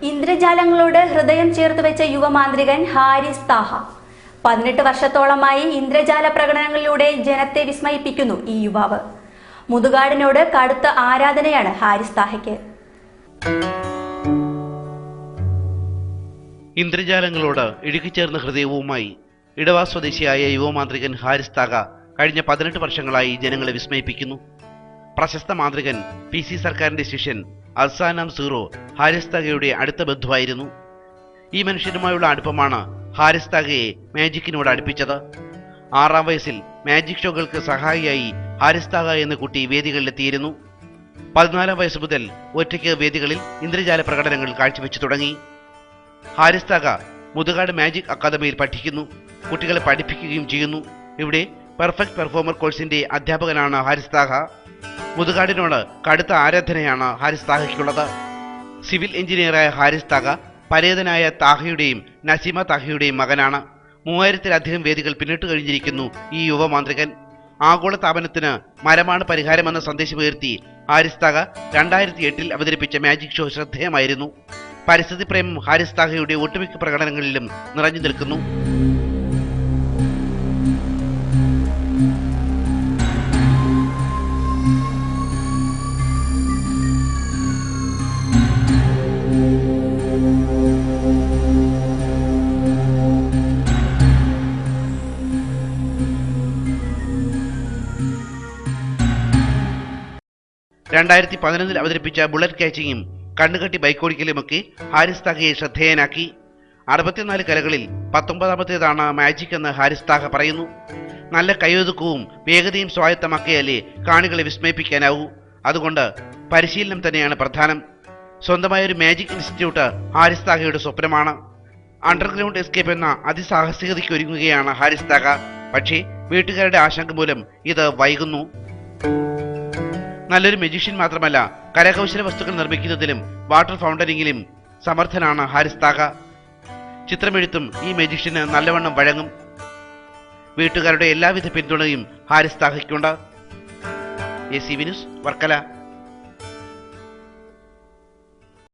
ഇന്ദ്രജാലങ്ങളോട് ഹൃദയം ചേർത്തുവെച്ച യുവമാന്ത്രികൻ ഹാരിസ് താഹ 18 വർഷത്തോളമായി ഇന്ദ്രജാല പ്രകടനങ്ങളിലൂടെ ജനത്തെ വിസ്മയിപ്പിക്കുന്നു ഈ യുവാവ്. മുതുകാടിനോട് കടുത്ത ആരാധനയാണ് ഹാരിസ് താഹയ്ക്ക്. ഇന്ദ്രജാലങ്ങളോട് ഇഴുകിച്ചേർന്ന ഹൃദയവുമായി ഇടവ സ്വദേശിയായ യുവമാന്ത്രികൻ ഹാരിസ് താഹ കഴിഞ്ഞ 18 വർഷങ്ങളായി ജനങ്ങളെ വിസ്മയിപ്പിക്കുന്നു. പ്രശസ്ത മാന്ത്രികൻ PC സർക്കാരിന്റെ ശിഷ്യൻ അൽസാനാം സീറോ ഹാരിസ് താഹയുടെ അടുത്ത ബന്ധുവായിരുന്നു. ഈ മനുഷ്യനുമായുള്ള അടുപ്പമാണ് ഹാരിസ് താഹയെ മാജിക്കിനോട് അടുപ്പിച്ചത്. 6-ാം വയസ്സിൽ മാജിക് ഷോകൾക്ക് സഹായിയായി ഹാരിസ് താഹ എന്ന കുട്ടി വേദികളിലെത്തിയിരുന്നു. 14-ാം വയസ്സ് മുതൽ ഒറ്റയ്ക്ക് വേദികളിൽ ഇന്ദ്രജാല പ്രകടനങ്ങൾ കാഴ്ചവെച്ചു തുടങ്ങി. ഹാരിസ് താഹ മുതുകാട് മാജിക് അക്കാദമിയിൽ പഠിക്കുന്നു, കുട്ടികളെ പഠിപ്പിക്കുകയും ചെയ്യുന്നു. ഇവിടെ പെർഫെക്റ്റ് പെർഫോമർ കോഴ്സിന്റെ അധ്യാപകനാണ് ഹാരിസ് താഹ. മുതുകാടിനോട് കടുത്ത ആരാധനയാണ് ഹാരിസ് താഹയ്ക്കുള്ളത്. സിവിൽ എഞ്ചിനീയറായ ഹാരിസ് താഹ പരേതനായ താഹയുടെയും നസീമ താഹയുടെയും മകനാണ്. 3000-ലധികം വേദികൾ പിന്നിട്ട് കഴിഞ്ഞിരിക്കുന്നു ഈ യുവമാന്ത്രികൻ. ആഗോള താപനത്തിന് മരമാണ് പരിഹാരമെന്ന സന്ദേശമുയർത്തി ഹാരിസ് താഹ 2008-ൽ അവതരിപ്പിച്ച മാജിക് ഷോ ശ്രദ്ധേയമായിരുന്നു. പരിസ്ഥിതി പ്രേമം ഹാരിസ് താഹയുടെ ഒട്ടുമിക്ക പ്രകടനങ്ങളിലും നിറഞ്ഞു നിൽക്കുന്നു. ൽ അവതരിപ്പിച്ച ബുള്ളറ്റ് കാച്ചിങ്ങും കണ്ണുകെട്ടി ബൈക്കോടിക്കലുമൊക്കെ ഹാരിസ് താഹയെ ശ്രദ്ധേയനാക്കി. 64 കലകളിൽ 19ാമത്തേതാണ് മാജിക് എന്ന് ഹാരിസ് താഹ പറയുന്നു. നല്ല കൈയൊതുക്കവും വേഗതയും സ്വായത്തമാക്കിയാലേ കാണികളെ വിസ്മയിപ്പിക്കാനാവൂ. അതുകൊണ്ട് പരിശീലനം തന്നെയാണ് പ്രധാനം. സ്വന്തമായൊരു മാജിക് ഇൻസ്റ്റിറ്റ്യൂട്ട് ഹാരിസ് താഹയുടെ സ്വപ്നമാണ്. അണ്ടർഗ്രൗണ്ട് എസ്കേപ്പ് എന്ന അതിസാഹസികതയ്ക്ക് ഒരുങ്ങുകയാണ് ഹാരിസ് താഹ. പക്ഷേ വീട്ടുകാരുടെ ആശങ്ക മൂലം ഇത് വൈകുന്നു. നല്ലൊരു മജീഷ്യൻ മാത്രമല്ല, കരകൗശല വസ്തുക്കൾ നിർമ്മിക്കുന്നതിലും വാട്ടർ ഫൗണ്ടനിങ്ങിലും സമർത്ഥനാണ് ഹാരിസ് താഹ. ചിത്രമെഴുത്തും ഈ മജീഷ്യന് നല്ലവണ്ണം വഴങ്ങും. വീട്ടുകാരുടെ എല്ലാവിധ പിന്തുണയും ഹാരിസ് താഹയ്ക്കുണ്ട്. ACV news, Varkala.